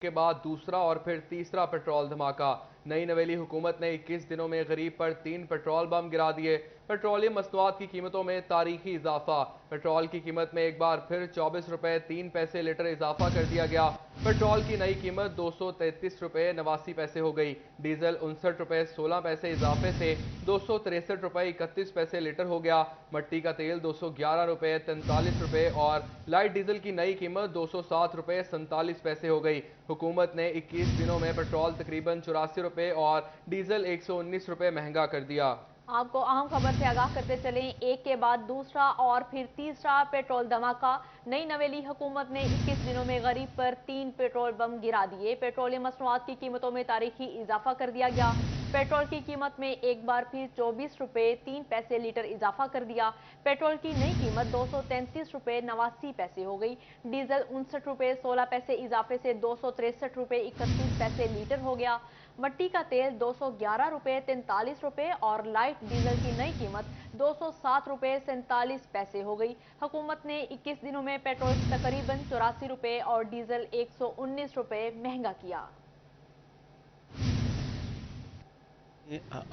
के बाद दूसरा और फिर तीसरा पेट्रोल धमाका। नई नवेली हुकूमत ने 21 दिनों में गरीब पर 3 पेट्रोल बम गिरा दिए। पेट्रोलियम मसनूआत की कीमतों में तारीखी इजाफा। पेट्रोल की कीमत में एक बार फिर 24 रुपए 3 पैसे लीटर इजाफा कर दिया गया। पेट्रोल की नई कीमत 233 रुपए 89 पैसे हो गई। डीजल 59 रुपए 16 पैसे इजाफे से 263 रुपए 31 पैसे लीटर हो गया। मट्टी का तेल 211 रुपए 43 रुपए और लाइट डीजल की नई कीमत 207 रुपए 47 पैसे हो गई। हुकूमत ने 21 दिनों में पेट्रोल तकरीबन 84 रुपए और डीजल 119 रुपए महंगा कर दिया। आपको अहम खबर से आगाह करते चलें, एक के बाद दूसरा और फिर तीसरा पेट्रोल धमाका। नई नवेली हुकूमत ने 21 दिनों में गरीब पर 3 पेट्रोल बम गिरा दिए। पेट्रोलियम मसनूआत की कीमतों में तारीखी इजाफा कर दिया गया। पेट्रोल की कीमत में एक बार फिर 24 रुपए 3 पैसे लीटर इजाफा कर दिया। पेट्रोल की नई कीमत 233 रुपए 89 पैसे हो गई। डीजल 59 रुपए 16 पैसे इजाफे से 263 रुपए 31 पैसे लीटर हो गया। मट्टी का तेल 211 रुपए 43 रुपए और लाइट डीजल की नई कीमत 207 रुपए 47 पैसे हो गई। हुकूमत ने 21 दिनों में पेट्रोल तकरीबन 84 रुपए और डीजल 119 रुपए महंगा किया।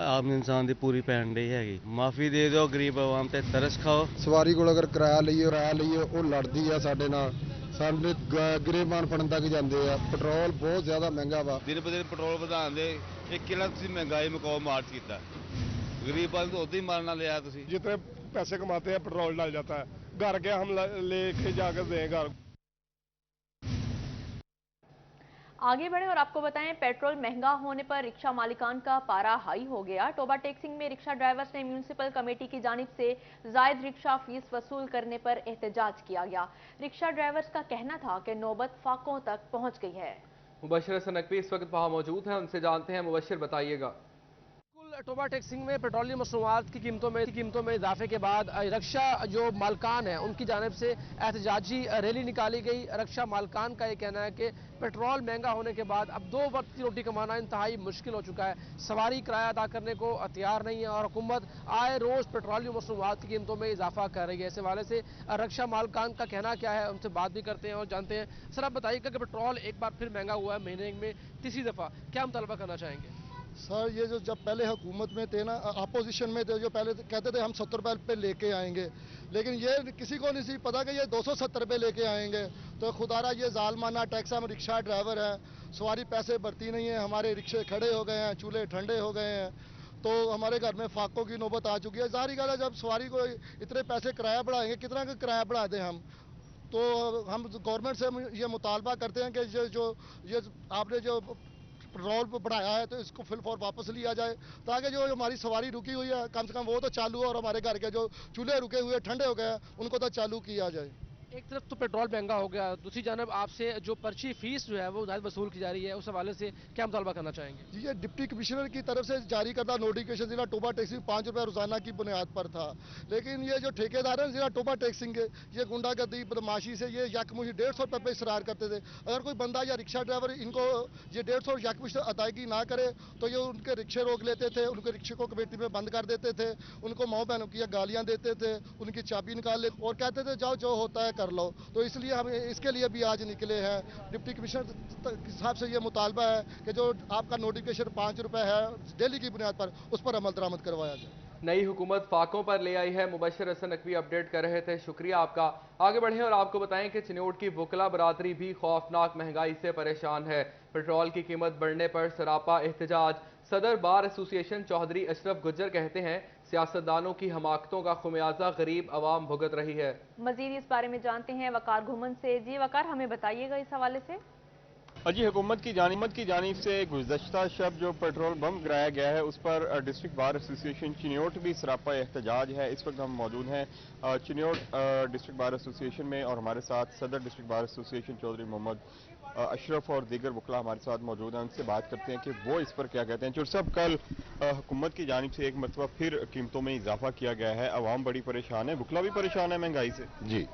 आम इंसान की पूरी पैन डई हैगी, माफी दे दो, गरीब आवाम ते तरस खाओ। सवारी को अगर किराया लईए वो लड़दी है साडे नाल, साडे गिरेबान फड़न तक जाते हैं। पेट्रोल बहुत ज्यादा महंगा वा, दिन ब दिन पेट्रोल ਵਧਾਉਣ ਦੇ ਇਹ ਕਿਹੜਾ ਤੁਸੀਂ ਮਹਿੰਗਾਈ ਮੁਕਾਓ ਮਾਰਚ ਕੀਤਾ। गरीब वाले तो उतनी मारना ले आया तुसी। जितने पैसे कमाते हैं पेट्रोल डाल जाता है, घर के हम लेके जाकर दें घर। आगे बढ़े और आपको बताएं, पेट्रोल महंगा होने पर रिक्शा मालिकान का पारा हाई हो गया। टोबा टेक्सिंग में रिक्शा ड्राइवर्स ने म्यूनिसिपल कमेटी की जानिब से जायद रिक्शा फीस वसूल करने पर एहतजाज किया गया। रिक्शा ड्राइवर्स का कहना था कि नौबत फाकों तक पहुंच गई है। मुबशर सनकवी इस वक्त वहां मौजूद हैं, उनसे जानते हैं। मुबशर, बताइएगा। टोबा टेक्सिंग में पेट्रोलियम मसनूआत की कीमतों में इजाफे के बाद रक्षा जो मालकान है उनकी जानिब से एहतजाजी रैली निकाली गई। रक्षा मालकान का ये कहना है कि पेट्रोल महंगा होने के बाद अब 2 वक्त की रोटी कमाना इंतहाई मुश्किल हो चुका है। सवारी किराया अदा करने को तैयार नहीं है और हुकूमत आए रोज पेट्रोलियम मसनूआत की कीमतों में इजाफा कर रही है। इस हवाले से रक्षा मालकान का कहना क्या है, उनसे बात भी करते हैं और जानते हैं। सर, आप बताइएगा कि पेट्रोल एक बार फिर महंगा हुआ है, महीने में तीसरी दफा, क्या मुतालबा करना चाहेंगे? सर, ये जो जब पहले हुकूमत में थे ना, अपोजिशन में थे, जो पहले कहते थे हम 70 रुपये पे लेके आएंगे, लेकिन ये किसी को नहीं पता कि ये 270 रुपये लेके आएंगे। तो खुदारा ये जालमाना टैक्स। हम रिक्शा ड्राइवर हैं, सवारी पैसे भरती नहीं है, हमारे रिक्शे खड़े हो गए हैं, चूल्हे ठंडे हो गए हैं, तो हमारे घर में फाकों की नौबत आ चुकी है। जाहिर गल है, जब सवारी को इतने पैसे किराया बढ़ाएंगे, कितना का किराया बढ़ा दें हम, तो हम गवर्नमेंट से ये मुतालबा करते हैं कि ये आपने जो पेट्रोल पर बढ़ाया है तो इसको फिल फॉर वापस लिया जाए, ताकि जो हमारी सवारी रुकी हुई है कम से कम वो तो चालू हो और हमारे घर के जो चूल्हे रुके हुए ठंडे हो गए उनको तो चालू किया जाए। एक तरफ तो पेट्रोल महंगा हो गया, दूसरी जानब आपसे जो पर्ची फीस जो है वो ज्यादा वसूल की जा रही है, उस हवाले से क्या मुतालबा करना चाहेंगे? जी, ये डिप्टी कमिश्नर की तरफ से जारी करदा नोटिफिकेशन जिला टोबा टैक्सिंग 5 रुपये रोजाना की बुनियाद पर था, लेकिन ये जो ठेकेदार है जिला टोबा टैक्सिंग के, ये गुंडागर्दी बदमाशी से ये यकमुश्त 150 रुपये पर इसरार करते थे। अगर कोई बंदा या रिक्शा ड्राइवर इनको ये 150 यकमुश्त अदायगी ना करे तो ये उनके रिक्शे रोक लेते थे, उनके रिक्शे को कमेटी में बंद कर देते थे, उनको माओ बहनों की गालियाँ देते थे, उनकी चाबी निकाल लेते और कहते थे जाओ जो होता है कर लो। तो इसलिए हम इसके लिए भी आज निकले हैं। डिप्टी कमिश्नर साहब से ये मुतालबा है कि जो आपका नोटिफिकेशन 5 रुपये है डेली की बुनियाद पर, उस पर अमल दरामद करवाया जाए। नई हुकूमत फाकों पर ले आई है। मुबशर हसन नकवी अपडेट कर रहे थे, शुक्रिया आपका। आगे बढ़ें और आपको बताएं कि चिन्योट की वकला बरादरी भी खौफनाक महंगाई से परेशान है। पेट्रोल की कीमत बढ़ने पर सरापा एहतजाज। सदर बार एसोसिएशन चौधरी अशरफ गुज्जर कहते हैं, सियासतदानों की हमाकतों का खुमियाजा गरीब आवाम भुगत रही है। मजीद इस बारे में जानते हैं वकार घुमन से। जी वकार, हमें बताइएगा इस हवाले से। जी, हुकूमत की जानिब से गुज़श्ता शब जो पेट्रोल बम गिराया गया है उस पर डिस्ट्रिक्ट बार एसोसिएशन चिन्योट भी सरापा एहतजाज है। इस वक्त हम मौजूद हैं चिन्योट डिस्ट्रिक्ट बार एसोसिएशन में और हमारे साथ Sadar district bar association Chaudhry Mohammad Ashraf और दीगर वकला हमारे साथ मौजूद हैं। उनसे बात करते हैं कि वो इस पर क्या कहते हैं। चौधरी साहब, कल हुकूमत की जानिब से एक मरतबा फिर कीमतों में इजाफा किया गया है, अवाम बड़ी परेशान है, वकला भी परेशान है महंगाई से। जी,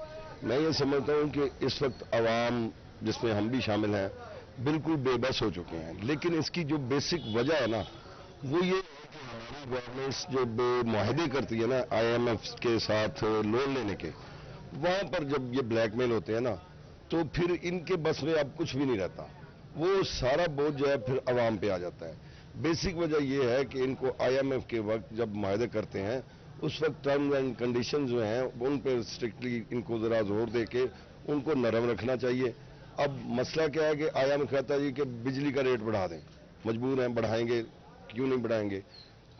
मैं ये समझता हूँ कि इस वक्त अवाम, जिसमें हम भी शामिल हैं, बिल्कुल बेबस हो चुके हैं। लेकिन इसकी जो बेसिक वजह है ना, वो ये है कि हमारी गवर्नमेंट्स जो मुआहदे करती है ना IMF के साथ लोन लेने के, वहां पर जब ये ब्लैकमेल होते हैं ना, तो फिर इनके बस में अब कुछ भी नहीं रहता। वो सारा बोझ जो है फिर आवाम पे आ जाता है। बेसिक वजह ये है कि इनको IMF के वक्त जब मुआहदे करते हैं उस वक्त टर्म्स एंड कंडीशंस जो हैं उन पर स्ट्रिक्टली इनको ज़रा जोर दे के उनको नरम रखना चाहिए। अब मसला क्या है कि IMF कहता है जी कि बिजली का रेट बढ़ा दें, मजबूर हैं, बढ़ाएंगे, क्यों नहीं बढ़ाएंगे,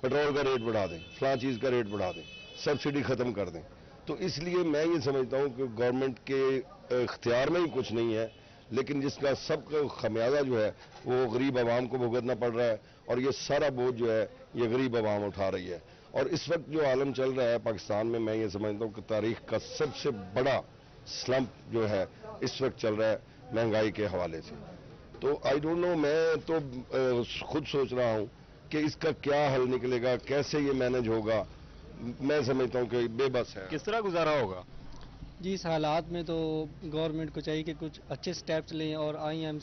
पेट्रोल का रेट बढ़ा दें, फलां चीज़ का रेट बढ़ा दें, सब्सिडी ख़त्म कर दें। तो इसलिए मैं ये समझता हूँ कि गवर्नमेंट के इख्तियार में ही कुछ नहीं है, लेकिन जिसका सबका खमियाजा जो है वो गरीब आवाम को भुगतना पड़ रहा है और ये सारा बोझ जो है ये गरीब आवाम उठा रही है। और इस वक्त जो आलम चल रहा है पाकिस्तान में, मैं ये समझता हूँ कि तारीख का सबसे बड़ा स्लम्प जो है इस वक्त चल रहा है महंगाई के हवाले से। तो आई डोंट नो, मैं तो खुद सोच रहा हूँ कि इसका क्या हल निकलेगा, कैसे ये मैनेज होगा। मैं समझता हूँ कि बेबस है। किस तरह गुजारा होगा? जी, इस हालात में तो गवर्नमेंट को चाहिए कि कुछ अच्छे स्टेप्स लें और IMF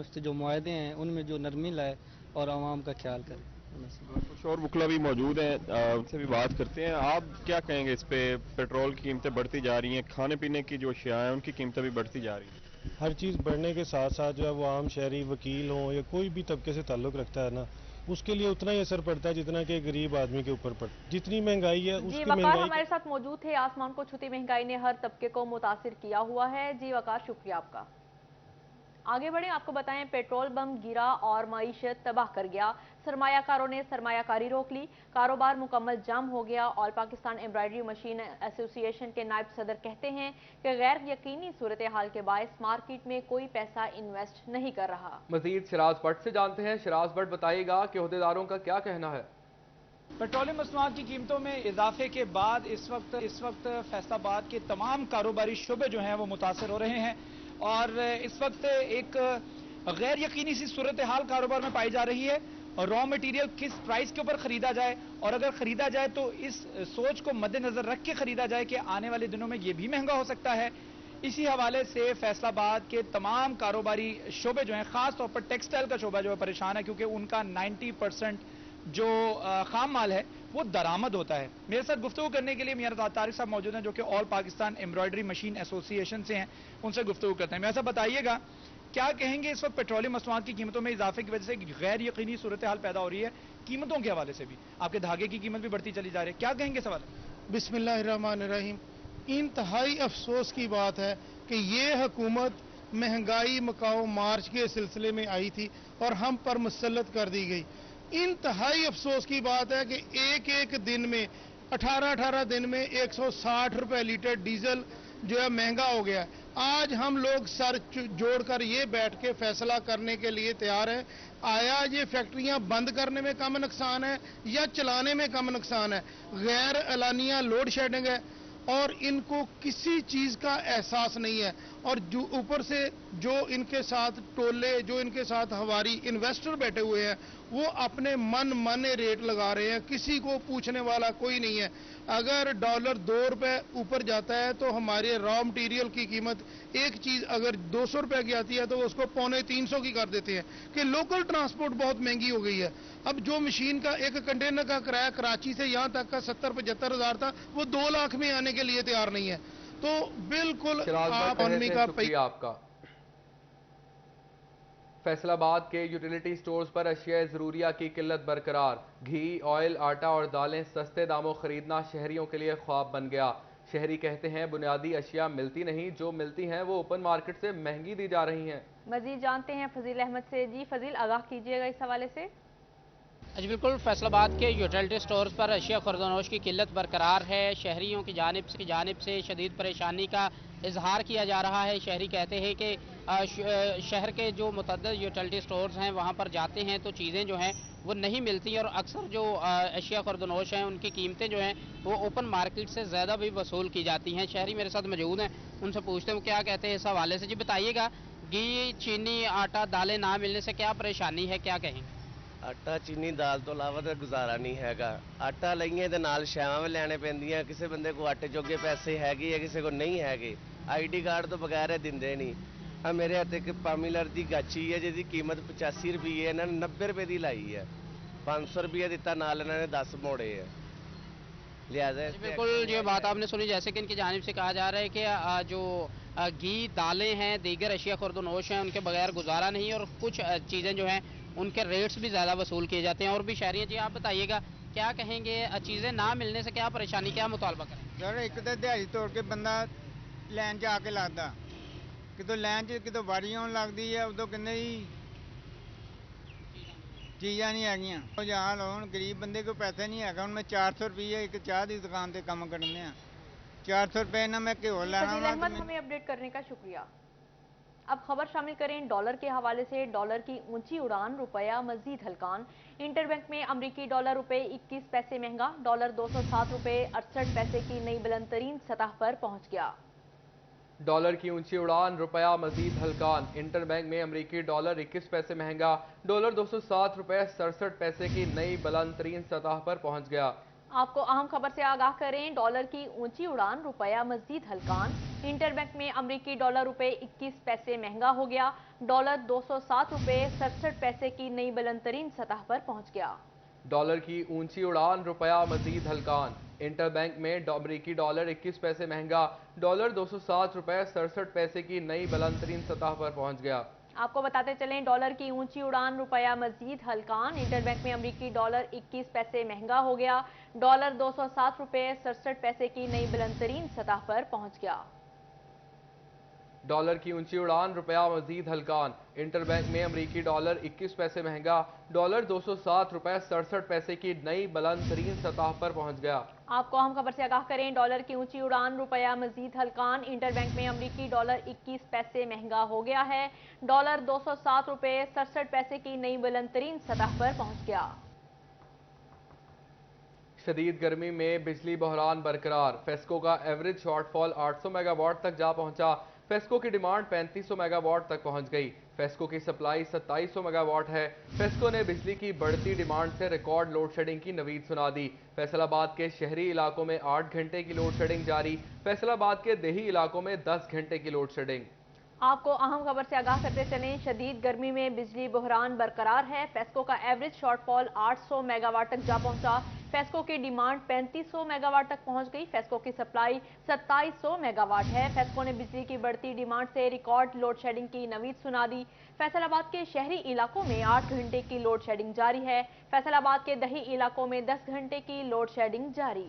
से जो मुआहदे हैं उनमें जो नरमी लाए और आवाम का ख्याल करें। कुछ और वकला भी मौजूद हैं, उनसे भी बात करते हैं। आप क्या कहेंगे इस पे? पेट्रोल की कीमतें बढ़ती जा रही हैं, खाने पीने की जो अशिया हैं उनकी कीमतें भी बढ़ती जा रही हैं। हर चीज़ बढ़ने के साथ साथ जो है वो आम शहरी, वकील हों या कोई भी तबके से ताल्लुक़ रखता है ना, उसके लिए उतना ही असर पड़ता है जितना कि गरीब आदमी के ऊपर पड़ता है। जितनी महंगाई है जी वकार हमारे साथ मौजूद थे। आसमान को छूती महंगाई ने हर तबके को मुतासिर किया हुआ है। जी वकार, शुक्रिया आपका। आगे बढ़े, आपको बताएं पेट्रोल बम गिरा और मईशत तबाह कर गया। सरमायाकारों ने सरमायाकारी रोक ली, कारोबार मुकम्मल जाम हो गया। All Pakistan embroidery machine association के नायब सदर कहते हैं कि गैर यकीनी सूरत हाल के बायस मार्केट में कोई पैसा इन्वेस्ट नहीं कर रहा। मजीद शराज भट्ट से जानते हैं। शराज भट्ट, बताइएगा कि ओहदेदारों का क्या कहना है? पेट्रोलियम मसनूआत की कीमतों में इजाफे के बाद इस वक्त फैसलाबाद के तमाम कारोबारी शुबे जो हैं वो मुतासर हो रहे हैं और इस वक्त एक गैर यकीनी सी सूरत हाल कारोबार में पाई जा रही है। रॉ मटेरियल किस प्राइस के ऊपर खरीदा जाए और अगर खरीदा जाए तो इस सोच को मद्देनजर रख के खरीदा जाए कि आने वाले दिनों में यह भी महंगा हो सकता है। इसी हवाले से फैसलाबाद के तमाम कारोबारी शोबे जो हैं, खास तौर पर टेक्सटाइल का शोबा जो है परेशान है क्योंकि उनका 90% जो खाम माल है वो दरामद होता है। मेरे साथ गुफ्तगू करने के लिए मियां तारिक साहब मौजूद हैं जो कि all Pakistan embroidery machine association से हैं। उनसे गुफ्तगू करते हैं। मैं ऐसा बताइएगा, क्या कहेंगे इस वक्त पेट्रोलियम मसनूआत की कीमतों में इजाफे की वजह से गैर यकीनी सूरत हाल पैदा हो रही है, कीमतों के हवाले से भी आपके धागे की कीमत भी बढ़ती चली जा रही है, क्या कहेंगे सवाल? बिस्मिल्लाहिर्रहमानिर्रहीम। इंतहाई अफसोस की बात है कि ये हुकूमत महंगाई मकाओ मार्च के सिलसिले में आई थी और हम पर मुसल्लत कर दी गई। इंतहाई अफसोस की बात है कि एक एक दिन में 18 दिन में 160 रुपए लीटर डीजल जो है महंगा हो गया है। आज हम लोग सर जोड़कर ये बैठ के फैसला करने के लिए तैयार हैं, आया ये फैक्ट्रियां बंद करने में कम नुकसान है या चलाने में कम नुकसान है। गैर एलानिया लोड शेडिंग है और इनको किसी चीज का एहसास नहीं है और जो ऊपर से जो इनके साथ टोले, जो इनके साथ हमारी इन्वेस्टर बैठे हुए हैं वो अपने मन माने रेट लगा रहे हैं, किसी को पूछने वाला कोई नहीं है। अगर डॉलर 2 रुपए ऊपर जाता है तो हमारे रॉ मटेरियल की कीमत एक चीज अगर 200 रुपए की आती है तो उसको 250 की कर देते हैं कि लोकल ट्रांसपोर्ट बहुत महंगी हो गई है। अब जो मशीन का एक कंटेनर का किराया कराची से यहाँ तक का 70-75 हजार था वो 2 लाख में आने के लिए तैयार नहीं है। तो बिल्कुल इकोनॉमी का आपका फैसलाबाद के यूटिलिटी स्टोर्स पर अशिया ज़रूरिया की किल्लत बरकरार। घी, ऑयल, आटा और दालें सस्ते दामों खरीदना शहरियों के लिए ख्वाब बन गया। शहरी कहते हैं बुनियादी अशिया मिलती नहीं, जो मिलती हैं वो ओपन मार्केट से महंगी दी जा रही हैं। मजीद जानते हैं फजील अहमद से। जी फजील, आगाह कीजिएगा इस हवाले से। जी बिल्कुल, फैसलाबाद के यूटिलिटी स्टोर्स पर अशिया खुर्दनोश की किल्लत बरकरार है। शहरियों की जानिब से शदीद परेशानी का इजहार किया जा रहा है। शहरी कहते हैं कि शहर के जो मुतअद्दिद यूटिलिटी स्टोर्स हैं वहाँ पर जाते हैं तो चीज़ें जो हैं वो नहीं मिलती और अक्सर जो अशिया खुर्दनोश हैं उनकी कीमतें जो हैं वो ओपन मार्केट से ज़्यादा भी वसूल की जाती हैं। शहरी मेरे साथ मौजूद हैं, उनसे पूछते हैं क्या कहते हैं इस हवाले से। जी बताइएगा, घी, चीनी, आटा, दालें ना मिलने से क्या परेशानी है, क्या कहेंगे? आटा, चीनी, दाल तो इलावा तो गुजारा नहीं हैगा। आटा लईए तो नाल शावां भी लैने पैंदियां, किसी बंदे को आटे जोगे पैसे हैगे या किसी को नहीं हैगे। ID कार्ड तो बगैर दिंदे नहीं। हाँ, मेरे हाथ एक पामिलर की गाची है जिसकी कीमत 85 रुपये, इन्होंने 90 रुपये की लाई है। 500 रुपया दिता, नाल इन्होंने 10 मोड़े है। लिहाजा बिल्कुल ये बात आपने सुनी, जैसे कि इनकी जानिब से कहा जा रहा है कि जो घी, दालें हैं, दीगर अशिया खुर्दनोश हैं, उनके बगैर गुजारा नहीं, और कुछ चीज़ें जो हैं उनके रेट्स भी ज़्यादा वसूल किए जाते हैं। और भी शहरी जी, आप बताइएगा क्या कहेंगे, चीज़ें ना मिलने से क्या परेशानी, क्या मुतालबा करें? सर एक तो दिहाड़ी तोड़ के बंदा लाइन 'ਚ ਆ ਕੇ ਲੱਗਦਾ, ਕਿਤੋਂ ਲਾइन 'ਚ ਕਿਤੋਂ ਵਾਰੀ ਆਉਣ ਲੱਗਦੀ ਹੈ, ਉਦੋਂ ਕਹਿੰਦੇ ਜੀ ਚੀਜ਼ਾਂ ਨਹੀਂ ਹੈਗੀਆਂ। ਉਹ ਜਹਾਲ ਹੁਣ ਗਰੀਬ ਬੰਦੇ ਕੋਲ ਪੈਸੇ ਨਹੀਂ ਹੈਗਾ। ਹੁਣ ਮੈਂ 400 रुपये एक ਚਾਹ ਦੀ ਦੁਕਾਨ ਤੇ ਕੰਮ करने ਆ, 400 रुपये ना मैं घ्यो लाना। हमें अपडेट करने का शुक्रिया। अब खबर शामिल करें डॉलर के हवाले से। डॉलर की ऊंची उड़ान, रुपया मजीद हलकान। इंटरबैंक में अमरीकी डॉलर रुपए 21 पैसे महंगा। डॉलर 207 रुपए 68 पैसे की नई बुलंद तरीन सतह पर पहुंच गया। डॉलर की ऊंची उड़ान, रुपया मजीद हलकान। इंटरबैंक में अमरीकी डॉलर 21 पैसे महंगा। डॉलर 207 रुपए 67 पैसे की नई बुलंद तरीन सतह पर पहुंच गया। आपको अहम खबर से आगाह करें। डॉलर की ऊंची उड़ान, रुपया मजीद हलकान। इंटरबैंक में अमरीकी डॉलर रुपए 21 पैसे महंगा हो गया। डॉलर 207 रुपए 67 पैसे की नई बुलंद तरीन सतह पर पहुंच गया। डॉलर की ऊंची उड़ान, रुपया मजीद हलकान। इंटरबैंक में अमरीकी डॉलर 21 पैसे महंगा। डॉलर 207 रुपए 67 पैसे की नई बुलंद तरीन सतह पर पहुंच गया। आपको बताते चलें, डॉलर की ऊंची उड़ान, रुपया मजीद हलकान। इंटरबैंक में अमरीकी डॉलर 21 पैसे महंगा हो गया। डॉलर 207 रुपए 67 पैसे की नई बुलंद तरीन सतह पर पहुंच गया। डॉलर की ऊंची उड़ान, रुपया मजीद हलकान। इंटरबैंक में अमरीकी डॉलर 21 पैसे महंगा। डॉलर 207 रुपए 67 पैसे की नई बुलंद तरीन सतह पर पहुंच गया। आपको हम खबर से आगाह करें। डॉलर की ऊंची उड़ान, रुपया मजीद हलकान। इंटरबैंक में अमरीकी डॉलर 21 पैसे महंगा हो गया है। डॉलर 207 रुपए 67 पैसे की नई बुलंद तरीन सतह पर पहुंच गया। शदीद गर्मी में बिजली बहरान बरकरार। फेस्को का एवरेज शॉर्टफॉल 800 मेगावाट तक जा पहुंचा। फेस्को की डिमांड 3500 मेगावाट तक पहुंच गई। फेस्को की सप्लाई 2700 मेगावाट है। फेस्को ने बिजली की बढ़ती डिमांड से रिकॉर्ड लोड शेडिंग की नवीद सुना दी। फैसलाबाद के शहरी इलाकों में 8 घंटे की लोड शेडिंग जारी। फैसलाबाद के देही इलाकों में 10 घंटे की लोड शेडिंग। आपको अहम खबर से आगाह करते चलें। शदीद गर्मी में बिजली बहरान बरकरार है। फेस्को का एवरेज शॉर्टफॉल 800 मेगावाट तक जा पहुंचा। फेस्को की डिमांड 3500 मेगावाट तक पहुंच गई। फेस्को की सप्लाई 2700 मेगावाट है। फेस्को ने बिजली की बढ़ती डिमांड से रिकॉर्ड लोड शेडिंग की नवीद सुना दी। फैसलाबाद के शहरी इलाकों में 8 घंटे की लोड शेडिंग जारी है। फैसलाबाद के दही इलाकों में 10 घंटे की लोड शेडिंग जारी।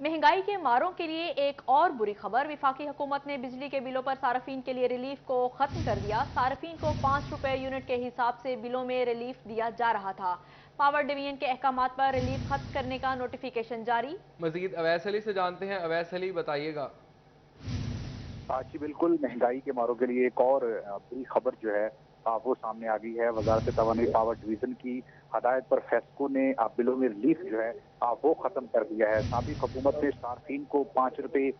महंगाई के मारों के लिए एक और बुरी खबर। विफाकी हुकूमत ने बिजली के बिलों पर सार्फिन के लिए रिलीफ को खत्म कर दिया। सार्फिन को 5 रुपए यूनिट के हिसाब से बिलों में रिलीफ दिया जा रहा था। पावर डिवीजन के अहकामात पर रिलीफ खत्म करने का नोटिफिकेशन जारी। मजीद अवैस अली से जानते हैं। अवैस अली, बताइएगा। जी बिल्कुल, महंगाई के मारों के लिए एक और बुरी खबर जो है वो सामने आ गई है। वजारत तवानी पावर डिवीजन की हदायत पर फेस्को ने बिलों में रिलीफ जो है वो खत्म कर दिया है। साबिक हुकूमत ने सार्फिन को 5 रुपए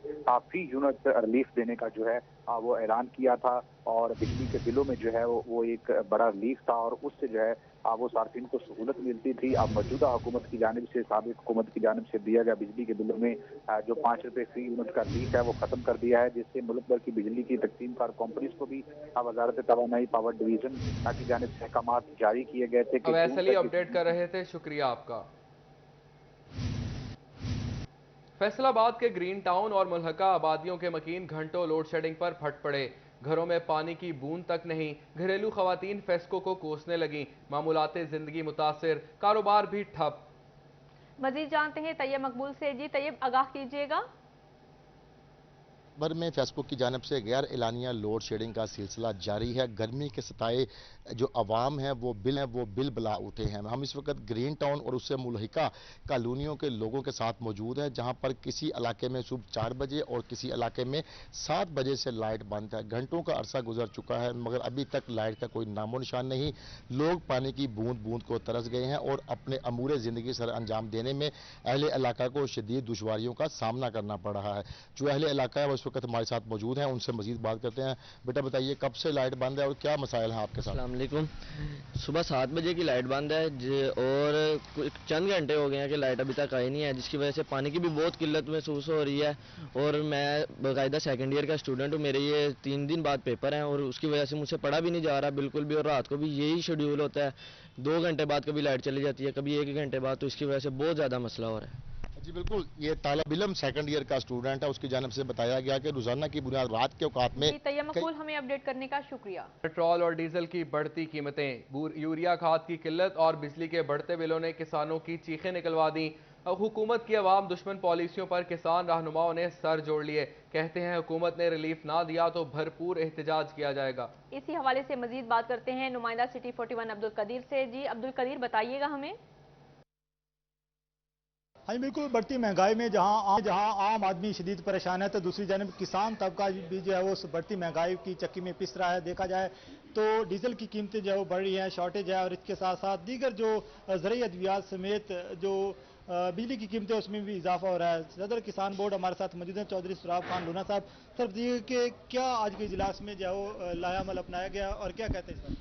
फी यूनिट रिलीफ देने का जो है वो ऐलान किया था और बिजली के बिलों में जो है वो एक बड़ा रिलीफ था और उससे जो है वो सार्फिन को सहूलत मिलती थी। अब मौजूदा हुकूमत की जानिब से, साबिक हुकूमत की जानिब से दिया गया बिजली के बिलों में जो 5 रुपए फी यूनिट का रिलीफ है वो खत्म कर दिया है, जिससे मुल्क भर की बिजली की तकसीम कार कंपनीज को भी वजारत तवानाई पावर डिवीजन की जानिब से अहकामात जारी किए गए थे। अवैस अली अपडेट कर रहे थे, शुक्रिया आपका। फैसलाबाद के ग्रीन टाउन और मुल्हका आबादियों के मकीन घंटों लोड शेडिंग पर फट पड़े। घरों में पानी की बूंद तक नहीं। घरेलू खवातीन फेस्को को कोसने लगी। मामूलाते जिंदगी मुतासिर, कारोबार भी ठप। मजीद जानते हैं तैयब मकबूल से। जी तैयब, आगाह कीजिएगा। भर में फेस्को की जानिब से गैर एलानिया लोड शेडिंग का सिलसिला जारी है। गर्मी के सताए जो अवाम है वो बिल बला उठे हैं। हम इस वक्त ग्रीन टाउन और उससे मुल्हिका कॉलोनियों के लोगों के साथ मौजूद हैं, जहां पर किसी इलाके में सुबह 4 बजे और किसी इलाके में 7 बजे से लाइट बंद है। घंटों का अरसा गुजर चुका है मगर अभी तक लाइट का कोई नामो निशान नहीं। लोग पानी की बूंद बूंद को तरस गए हैं और अपने अमूरे ज़िंदगी सर अंजाम देने में अहले इलाका को शदीद दुश्वारियों का सामना करना पड़ रहा है। जो अहले इलाका है वो इस वक्त हमारे साथ मौजूद हैं, उनसे मजीद बात करते हैं। बेटा बताइए, कब से लाइट बंद है और क्या मसाइल हैं आपके साथ? अस्सलाम वालेकुम। सुबह 7 बजे की लाइट बंद है और चंद घंटे हो गए हैं कि लाइट अभी तक आई नहीं है, जिसकी वजह से पानी की भी बहुत किल्लत महसूस हो रही है। और मैं बाकायदा सेकेंड ईयर का स्टूडेंट हूँ, मेरे ये 3 दिन बाद पेपर हैं और उसकी वजह से मुझसे पढ़ा भी नहीं जा रहा बिल्कुल भी। और रात को भी यही शेड्यूल होता है, 2 घंटे बाद कभी लाइट चली जाती है, कभी 1 घंटे बाद, तो इसकी वजह से बहुत ज़्यादा मसला हो रहा है। जी बिल्कुल, ये तालिब इल्म सेकंड ईयर का स्टूडेंट है, उसकी जानब से बताया गया कि रोजाना की बुनियाद रात के औकात में तैयब मकबूल, हमें अपडेट करने का शुक्रिया। पेट्रोल और डीजल की बढ़ती कीमतें, यूरिया खाद की किल्लत और बिजली के बढ़ते बिलों ने किसानों की चीखें निकलवा दी। हुकूमत की अवाम दुश्मन पॉलिसियों पर किसान रहनुमाओं ने सर जोड़ लिए। कहते हैं हुकूमत ने रिलीफ ना दिया तो भरपूर एहतजाज किया जाएगा। इसी हवाले से मजीद बात करते हैं नुमाइंदा सिटी 41 अब्दुल कदीर से। जी अब्दुल कदीर, बताइएगा हमें। हाँ बिल्कुल, बढ़ती महंगाई में जहाँ आम आदमी शदीद परेशान है, तो दूसरी जानब किसान तबका भी जो है वो बढ़ती महंगाई की चक्की में पिस रहा है। देखा जाए तो डीजल की कीमतें जो है वो बढ़ रही हैं, शॉर्टेज है, और इसके साथ साथ दीगर जो ज़रूरी अद्वियात समेत जो बिजली की कीमतें उसमें भी इजाफा हो रहा है। सदर किसान बोर्ड हमारे साथ मौजूद हैं, चौधरी सुराब खान लूना साहब। सर बताइए कि क्या आज के इजलास में जो है वो लायामल अपनाया गया और क्या कहते हैं सर?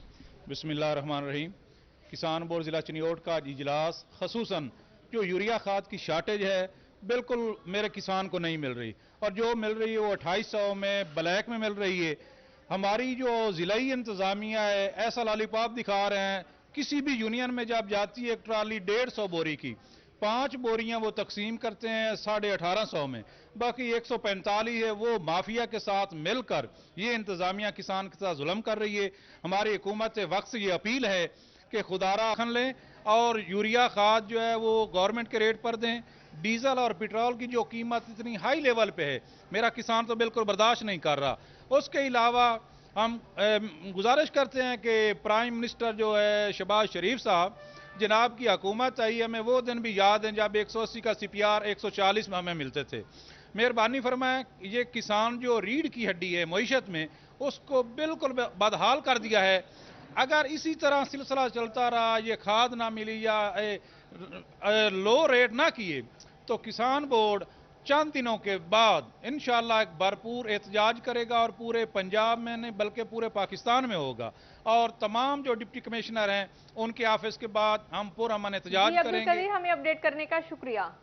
बिस्मिल्लाहिर्रहमानिर्रहीम। किसान बोर्ड जिला चिन्योट का इजलास, खसूसन जो यूरिया खाद की शार्टेज है बिल्कुल मेरे किसान को नहीं मिल रही, और जो मिल रही है वो 2800 में ब्लैक में मिल रही है। हमारी जो जिलाई इंतजामिया है ऐसा लॉलीपॉप दिखा रहे हैं। किसी भी यूनियन में जब जाती है एक ट्राली 150 बोरी की, 5 बोरियां वो तकसीम करते हैं 1850 में, बाकी 145 है वो माफिया के साथ मिलकर ये इंतजामिया किसान के साथ जुल्म कर रही है। हमारी हुकूमत से वक्त से ये अपील है कि खुदारा खन लें और यूरिया खाद जो है वो गवर्नमेंट के रेट पर दें। डीजल और पेट्रोल की जो कीमत इतनी हाई लेवल पे है, मेरा किसान तो बिल्कुल बर्दाश्त नहीं कर रहा। उसके अलावा हम गुजारिश करते हैं कि प्राइम मिनिस्टर जो है शहबाज शरीफ साहब, जनाब की हुकूमत आई, हमें वो दिन भी याद हैं जब 180 का CPR 140 में हमें मिलते थे। मेहरबानी फरमाएं, ये किसान जो रीढ़ की हड्डी है मईशत में, उसको बिल्कुल बदहाल कर दिया है। अगर इसी तरह सिलसिला चलता रहा, ये खाद ना मिली या लो रेट ना किए, तो किसान बोर्ड चंद दिनों के बाद इंशाअल्लाह एक भरपूर एहतजाज करेगा और पूरे पंजाब में नहीं बल्कि पूरे पाकिस्तान में होगा। और तमाम जो डिप्टी कमिश्नर हैं उनके ऑफिस के बाद हम पुरअमन एहतजाज करेंगे। हमें अपडेट करने का शुक्रिया।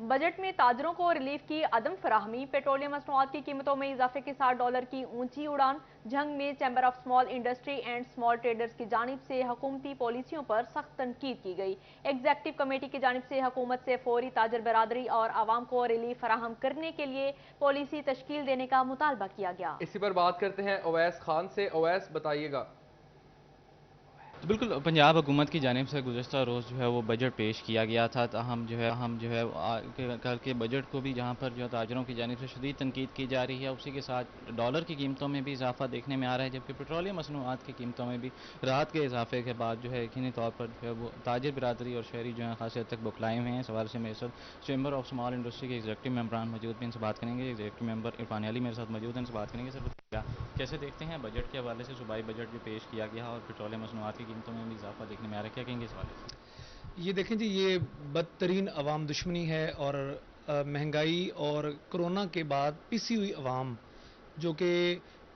बजट में ताजरों को रिलीफ की अदम फराहमी, पेट्रोलियम मसनूआत की कीमतों में इजाफे के साथ डॉलर की ऊंची उड़ान, जंग में chamber of small industry and small traders की जानिब से हुकूमती पॉलिसियों पर सख्त तनकीद की गई। एग्जेक्टिव कमेटी की जानिब से हुकूमत से फौरी ताजर बरादरी और आवाम को रिलीफ फराहम करने के लिए पॉलिसी तश्कील देने का मुतालबा किया गया। इसी पर बात करते हैं अवैस खान से। अवैस, बताइएगा। तो बिल्कुल पंजाब हुकूमत की जानिब से गुज़श्ता रोज़ जो है वो बजट पेश किया गया था। हम जो है कल के बजट को भी जहाँ पर जो ताजरों की जानिब से शदीद तनकीद की जा रही है, उसी के साथ डॉलर की कीमतों में भी इजाफा देखने में आ रहा है, जबकि पेट्रोलियम मसनूआत की कीमतों में भी राहत के इजाफे के बाद जो है यकीनी तौर पर जो है वो ताजर बिरादरी और शहरी जो है खासी हद तक बौखलाए हुए हैं। सवाल से मेरे साथ चैम्बर ऑफ स्मॉल इंडस्ट्री के एग्जेक्टिव मेम्बरान मौजूद भी, इनसे बात करेंगे। एग्जेक्टिव मेंबर इरफान अली मेरे साथ मौजूद हैं, इनसे बात करेंगे। सर कैसे देखते हैं बजट के हवाले से, सूबाई बजट जो पेश किया गया और पेट्रोलियम मसनूआत की कीमतों में भी इजाफा देखने में आ रहा है, क्या कहेंगे इस बारे में? ये देखें जी, ये बदतरीन अवाम दुश्मनी है और महंगाई और कोरोना के बाद पिसी हुई अवाम जो कि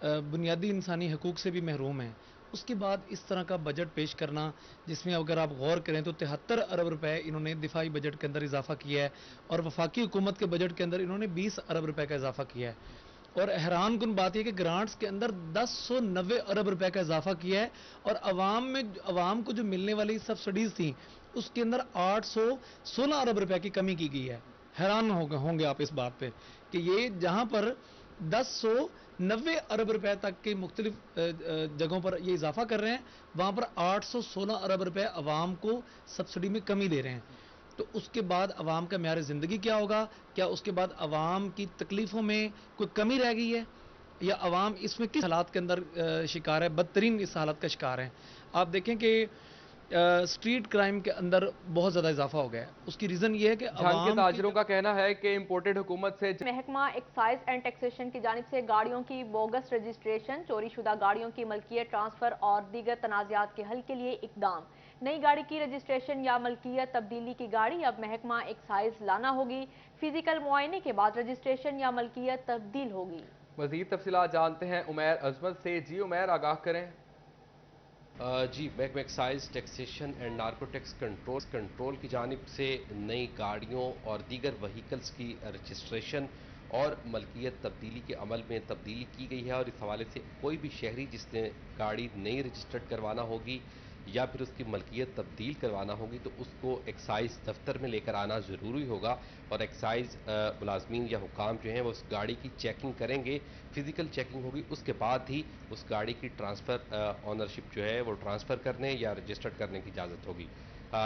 बुनियादी इंसानी हकूक़ से भी महरूम है, उसके बाद इस तरह का बजट पेश करना जिसमें अगर आप गौर करें तो 73 अरब रुपए इन्होंने दिफाई बजट के अंदर इजाफा किया है और वफाकी हुकूमत के बजट के अंदर इन्होंने 20 अरब रुपए का इजाफा किया है। और हैरान कुन बात यह कि ग्रांट्स के अंदर 1090 अरब रुपए का इजाफा किया है और अवाम को जो मिलने वाली सब्सिडीज थी उसके अंदर 816 अरब रुपए की कमी की गई है। हैरान होंगे आप इस बात पे कि ये जहां पर 1090 अरब रुपए तक के मुख्तलिफ जगहों पर ये इजाफा कर रहे हैं, वहां पर 816 अरब रुपए अवाम को सब्सिडी में कमी दे रहे हैं। तो उसके बाद अवाम का म्यार ज़िंदगी क्या होगा? क्या उसके बाद अवाम की तकलीफ़ों में कोई कमी रह गई है या अवाम इसमें किस हालात के अंदर शिकार है? बदतरीन इस हालत का शिकार है। आप देखें कि स्ट्रीट क्राइम के अंदर बहुत ज़्यादा इजाफा हो गया है। उसकी रीज़न ये है कि अवाम के ताजरों का कहना है कि इम्पोर्टेड हुकूमत से महकमा एक्साइज एंड टैक्सेशन की जानिब से गाड़ियों की बोगस रजिस्ट्रेशन, चोरीशुदा गाड़ियों की मलकियत ट्रांसफर और दीगर तनाज़ात के हल के लिए इकदाम। नई गाड़ी की रजिस्ट्रेशन या मलकियत तब्दीली की गाड़ी अब महकमा एक्साइज लाना होगी। फिजिकल मुआयने के बाद रजिस्ट्रेशन या मलकियत तब्दील होगी। मज़ीद तफसीलात जानते हैं उमैर अजमत से। जी उमैर, आगाह करें। जी, महकमा excise taxation and narcotics control की जानिब से नई गाड़ियों और दीगर व्हीकल्स की रजिस्ट्रेशन और मलकियत तब्दीली के अमल में तब्दीली की गई है और इस हवाले से कोई भी शहरी जिसने गाड़ी नई रजिस्टर्ड करवाना होगी या फिर उसकी मलकियत तब्दील करवाना होगी तो उसको एक्साइज दफ्तर में लेकर आना ज़रूरी होगा और एक्साइज मुलाजमीन या हुकाम जो हैं वो उस गाड़ी की चेकिंग करेंगे, फिजिकल चेकिंग होगी, उसके बाद ही उस गाड़ी की ट्रांसफ़र ऑनरशिप जो है वो ट्रांसफ़र करने या रजिस्टर्ड करने की इजाज़त होगी।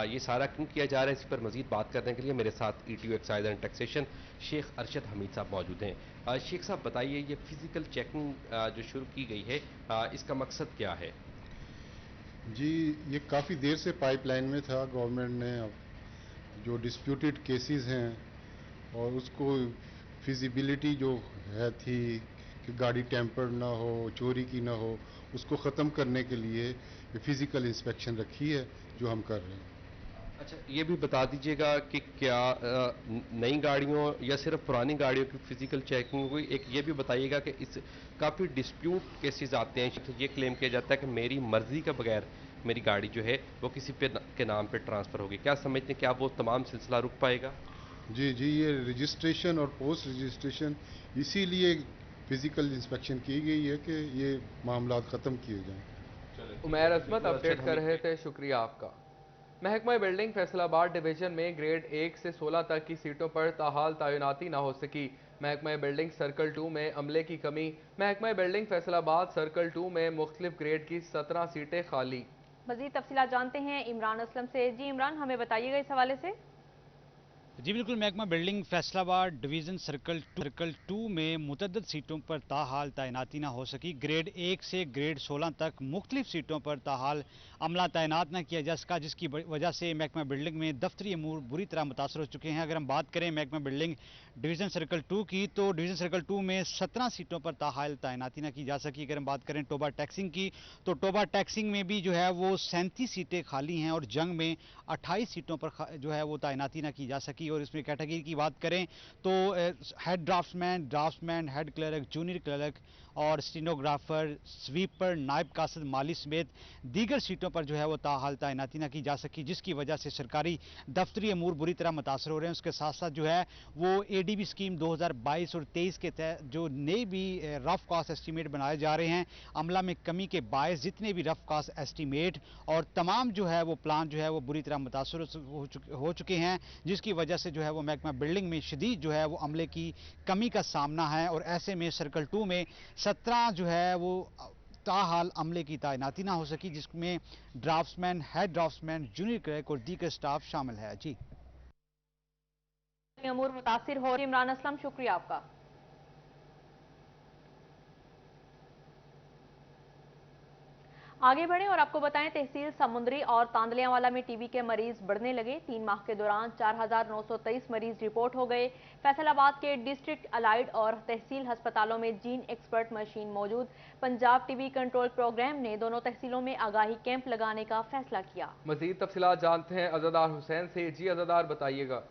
ये सारा क्यों किया जा रहा है, इस पर मजीद बात करने के लिए मेरे साथ ETO excise and taxation Sheikh Arshad Hameed साहब मौजूद हैं। शेख साहब बताइए, ये फिजिकल चेकिंग जो शुरू की गई है इसका मकसद क्या है? जी, ये काफ़ी देर से पाइपलाइन में था। गवर्नमेंट ने जो डिस्प्यूटेड केसेस हैं और उसको फिजिबिलिटी जो है थी कि गाड़ी टेम्पर्ड ना हो, चोरी की ना हो, उसको ख़त्म करने के लिए फिजिकल इंस्पेक्शन रखी है जो हम कर रहे हैं। अच्छा, ये भी बता दीजिएगा कि क्या नई गाड़ियों या सिर्फ पुरानी गाड़ियों की फिजिकल चेकिंग हुई? एक ये भी बताइएगा कि इस काफ़ी डिस्प्यूट केसेस आते हैं, तो ये क्लेम किया जाता है कि मेरी मर्जी के बगैर मेरी गाड़ी जो है वो किसी पे के नाम पे ट्रांसफ़र होगी। क्या समझते हैं, क्या वो तमाम सिलसिला रुक पाएगा? जी जी, ये रजिस्ट्रेशन और पोस्ट रजिस्ट्रेशन इसीलिए फिजिकल इंस्पेक्शन की गई है कि ये मामला ख़त्म किए जाएँ। उमैर अजमत अपडेट कर रहे थे, शुक्रिया आपका। महकमा बिल्डिंग फैसलाबाद डिवीजन में ग्रेड 1 से 16 तक की सीटों पर ताहाल तैनाती न हो सकी। महकमा बिल्डिंग सर्कल 2 में अमले की कमी। महकमा बिल्डिंग फैसलाबाद सर्कल 2 में मुख्तलिफ ग्रेड की 17 सीटें खाली। मजीद तफसीलात जानते हैं इमरान असलम से। जी इमरान, हमें बताइएगा इस हवाले से। जी बिल्कुल, महकमा बिल्डिंग फैसलाबाद डिवीज़न सर्कल 2 में मुतअद्दिद सीटों पर ताहाल तैनाती ना हो सकी। ग्रेड 1 से ग्रेड 16 तक मुख्तलिफ सीटों पर ताहाल अमला तैनात न किया जा सका, जिसकी वजह से महकमा बिल्डिंग में दफ्तरी अमूर बुरी तरह मुतासर हो चुके हैं। अगर हम बात करें महकमा बिल्डिंग डिवीज़न सर्कल 2 की, तो डिवीज़न सर्कल 2 में 17 सीटों पर ताहाल तैनाती न की जा सकी। अगर हम बात करें टोबा टैक्सिंग की, तो टोबा टैक्सिंग में भी जो है वो 37 सीटें खाली हैं और जंग में 28 सीटों पर जो है वो तैनाती न की जा सकी। और इसमें कैटेगरी की बात करें तो head draughtsman, head clerk, junior clerk और स्टेनोग्राफर, स्वीपर, नायब कासिद माली समेत दीगर सीटों पर जो है वो ताहाल तैनाती न की जा सकी, जिसकी वजह से सरकारी दफ्तरी अमूर बुरी तरह मुतासर हो रहे हैं। उसके साथ साथ जो है वो ADB स्कीम 2022 और 23 के तहत जो नए भी रफ कास्ट एस्टीमेट बनाए जा रहे हैं, अमला में कमी के बायस जितने भी रफ कास्ट एस्टीमेट और तमाम जो है वो प्लान जो है वो बुरी तरह मुतासर हो चुके हैं, जिसकी वजह से जो है वो महकमा बिल्डिंग में शदीद जो है वो अमले की कमी का सामना है। और ऐसे में सर्कल 2 में 17 जो है वो ताहाल अमले की तैनाती ना हो सकी, जिसमें draughtsman, head draughtsman, junior clerk और दीगर स्टाफ शामिल है। जी अमूर मुतासिर हो। इमरान असलम, शुक्रिया आपका। आगे बढ़ें और आपको बताएं, तहसील समुंदरी और तांदलियावाला में TB के मरीज बढ़ने लगे। 3 माह के दौरान 4923 मरीज रिपोर्ट हो गए। फैसलाबाद के डिस्ट्रिक्ट अलाइड और तहसील अस्पतालों में जीन एक्सपर्ट मशीन मौजूद। पंजाब TB कंट्रोल प्रोग्राम ने दोनों तहसीलों में आगाही कैंप लगाने का फैसला किया। मजीद तफसीलात जानते हैं अज़ादार हुसैन से। जी अज़ादार, बताइएगा।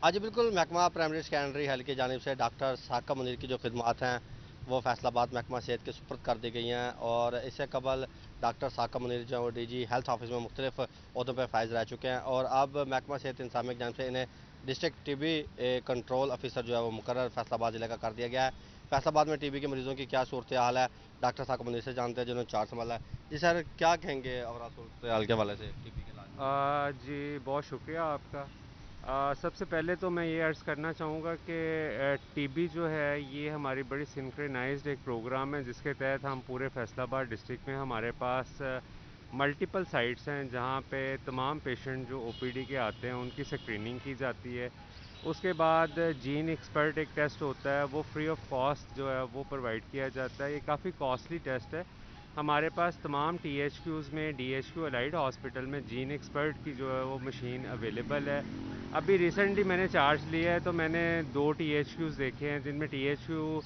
आज बिल्कुल महकमा प्राइमरी सेकेंडरी हेल्थ की जानिब से डॉक्टर साका मुनीर की जो खिदमात हैं वो फैसलाबाद महकमा सेहत के सुपुर्द कर दी गई हैं। और इससे कबल डॉक्टर साका मुनीर जो DG हेल्थ ऑफिस में मुख्तलिफ ओहदों पर फाइज रह चुके हैं और अब महकमा सेहत इंतजामिया की जानिब से इन्हें डिस्ट्रिक्ट TB कंट्रोल ऑफिसर जो है वो मुकर्रर फैसलाबाद जिले का कर दिया गया है। फैसलाबाद में TB के मरीजों की क्या सूरत हाल है, डॉक्टर साका मुनीर से जानते हैं जिन्होंने चार्ज संभाला है। जी सर, क्या कहेंगे और सूरत हाल के हवाले से TB के इलाज? जी बहुत शुक्रिया आपका। सबसे पहले तो मैं ये अर्ज़ करना चाहूँगा कि TB जो है ये हमारी बड़ी सिंक्रोनाइज्ड एक प्रोग्राम है, जिसके तहत हम पूरे फैसलाबाद डिस्ट्रिक्ट में हमारे पास मल्टीपल साइट्स हैं जहाँ पे तमाम पेशेंट जो OPD के आते हैं उनकी स्क्रीनिंग की जाती है। उसके बाद जीन एक्सपर्ट एक टेस्ट होता है, वो फ्री ऑफ कॉस्ट जो है वो प्रोवाइड किया जाता है। ये काफ़ी कॉस्टली टेस्ट है। हमारे पास तमाम THQs में, DHQ अलाइड हॉस्पिटल में जीन एक्सपर्ट की जो है वो मशीन अवेलेबल है। अभी रिसेंटली मैंने चार्ज लिया है तो मैंने 2 THQs देखे हैं, जिनमें THQ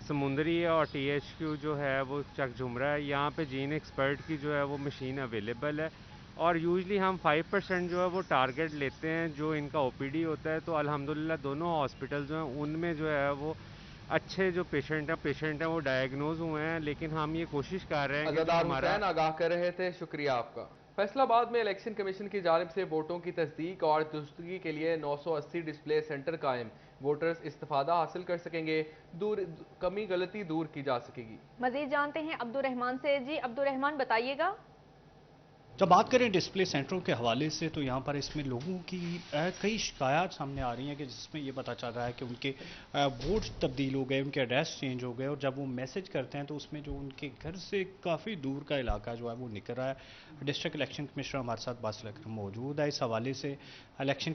समुंदरी है और THQ जो है वो चक झुमरा है। यहाँ पे जीन एक्सपर्ट की जो है वो मशीन अवेलेबल है और यूजली हम 5% जो है वो टारगेट लेते हैं जो इनका OPD होता है। तो अल्हम्दुलिल्लाह दोनों हॉस्पिटल जो हैं उनमें जो है वो अच्छे जो पेशेंट हैं वो डायग्नोज हुए हैं। लेकिन हम ये कोशिश कर रहे हैं कि हमारा आगाह कर रहे थे, शुक्रिया आपका। फैसलाबाद में इलेक्शन कमीशन की जानिब से वोटों की तस्दीक और दुरुस्तगी के लिए 980 डिस्प्ले सेंटर कायम। वोटर्स इस्तिफादा हासिल कर सकेंगे, कमी गलती दूर की जा सकेगी। मजीद जानते हैं अब्दुल रहमान से। जी अब्दुल रहमान, बताइएगा। जब बात करें डिस्प्ले सेंटरों के हवाले से तो यहाँ पर इसमें लोगों की कई शिकायत सामने आ रही हैं कि जिसमें ये पता चल रहा है कि उनके वोट तब्दील हो गए, उनके एड्रेस चेंज हो गए और जब वो मैसेज करते हैं तो उसमें जो उनके घर से काफ़ी दूर का इलाका जो है वो निकल रहा है। डिस्ट्रिक्ट इलेक्शन कमिश्नर हमारे साथ बासिल अकरम मौजूद है। इस हवाले से इलेक्शन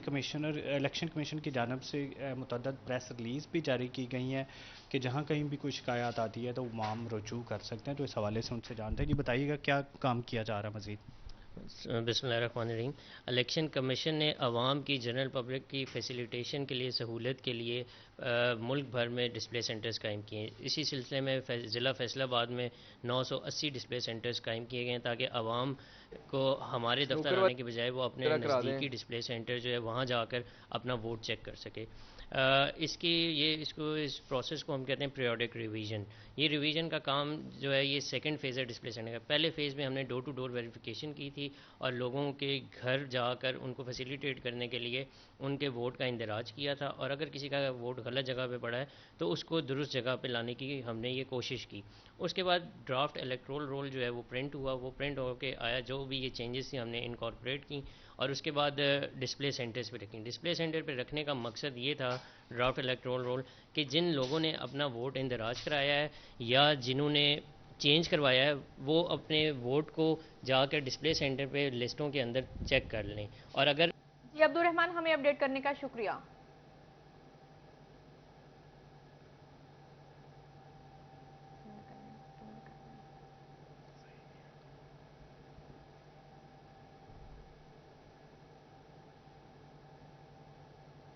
कमीशन की जानब से मुतअद्दिद प्रेस रिलीज़ भी जारी की गई हैं कि जहाँ कहीं भी कोई शिकायत आती है तो आवाम रुजू कर सकते हैं। तो इस हवाले से उनसे जानते हैं कि बताइएगा क्या काम किया जा रहा है मज़ीद। बिस्मिल्लाहिर्रहमानिर्रहीम। इलेक्शन कमीशन ने आवाम की जनरल पब्लिक की फैसिलिटेशन के लिए सहूलत के लिए मुल्क भर में डिस्प्ले सेंटर्स कायम किए हैं। इसी सिलसिले में ज़िला फैसलाबाद में 980 डिस्प्ले सेंटर्स कायम किए गए हैं ताकि आवाम को हमारे दफ्तर आने के बजाय वो अपने नज़दीकी डिस्प्ले सेंटर जो है वहाँ जाकर अपना वोट चेक कर सके। इस प्रोसेस को हम कहते हैं पीरियोडिक रिवीजन। ये रिवीजन का काम जो है ये सेकंड फेज़ है डिस्प्ले सेंटर का। पहले फेज़ में हमने डोर टू डोर वेरिफिकेशन की थी और लोगों के घर जाकर उनको फैसिलिटेट करने के लिए उनके वोट का इंदराज किया था और अगर किसी का वोट गलत जगह पे पड़ा है तो उसको दुरुस्त जगह पे लाने की हमने ये कोशिश की। उसके बाद ड्राफ्ट इलेक्टोरल रोल जो है वो प्रिंट हुआ, वो प्रिंट होकर आया, जो भी ये चेंजेस थी हमने इनकॉर्पोरेट की और उसके बाद डिस्प्ले सेंटर्स पे रखें। डिस्प्ले सेंटर पे रखने का मकसद ये था ड्राफ्ट इलेक्टोरल रोल कि जिन लोगों ने अपना वोट इंदराज कराया है या जिन्होंने चेंज करवाया है वो अपने वोट को जाकर डिस्प्ले सेंटर पे लिस्टों के अंदर चेक कर लें। और अगर जी अब्दुल रहमान, हमें अपडेट करने का शुक्रिया।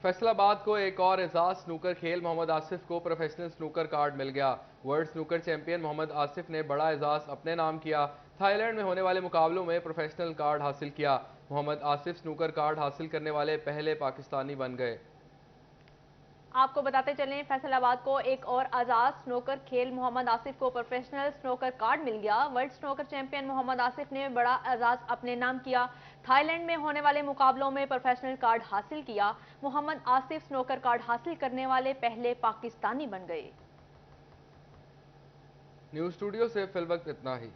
फैसलाबाद को एक और एजाज स्नूकर खेल मोहम्मद आसिफ को प्रोफेशनल स्नूकर कार्ड मिल गया। World snooker champion Mohammad Asif ने बड़ा एजाज अपने नाम किया। थाईलैंड में होने वाले मुकाबलों में प्रोफेशनल कार्ड हासिल किया। मोहम्मद आसिफ स्नूकर कार्ड हासिल करने वाले पहले पाकिस्तानी बन गए। आपको बताते चलें, फैसलाबाद को एक और आजाद स्नोकर खेल मोहम्मद आसिफ को प्रोफेशनल स्नोकर कार्ड मिल गया। World snooker champion Mohammad Asif ने बड़ा एजाज अपने नाम किया। थाईलैंड में होने वाले मुकाबलों में प्रोफेशनल कार्ड हासिल किया। मोहम्मद आसिफ स्नोकर कार्ड हासिल करने वाले पहले पाकिस्तानी बन गए। न्यूज़ स्टूडियो से फिल वक्त इतना ही।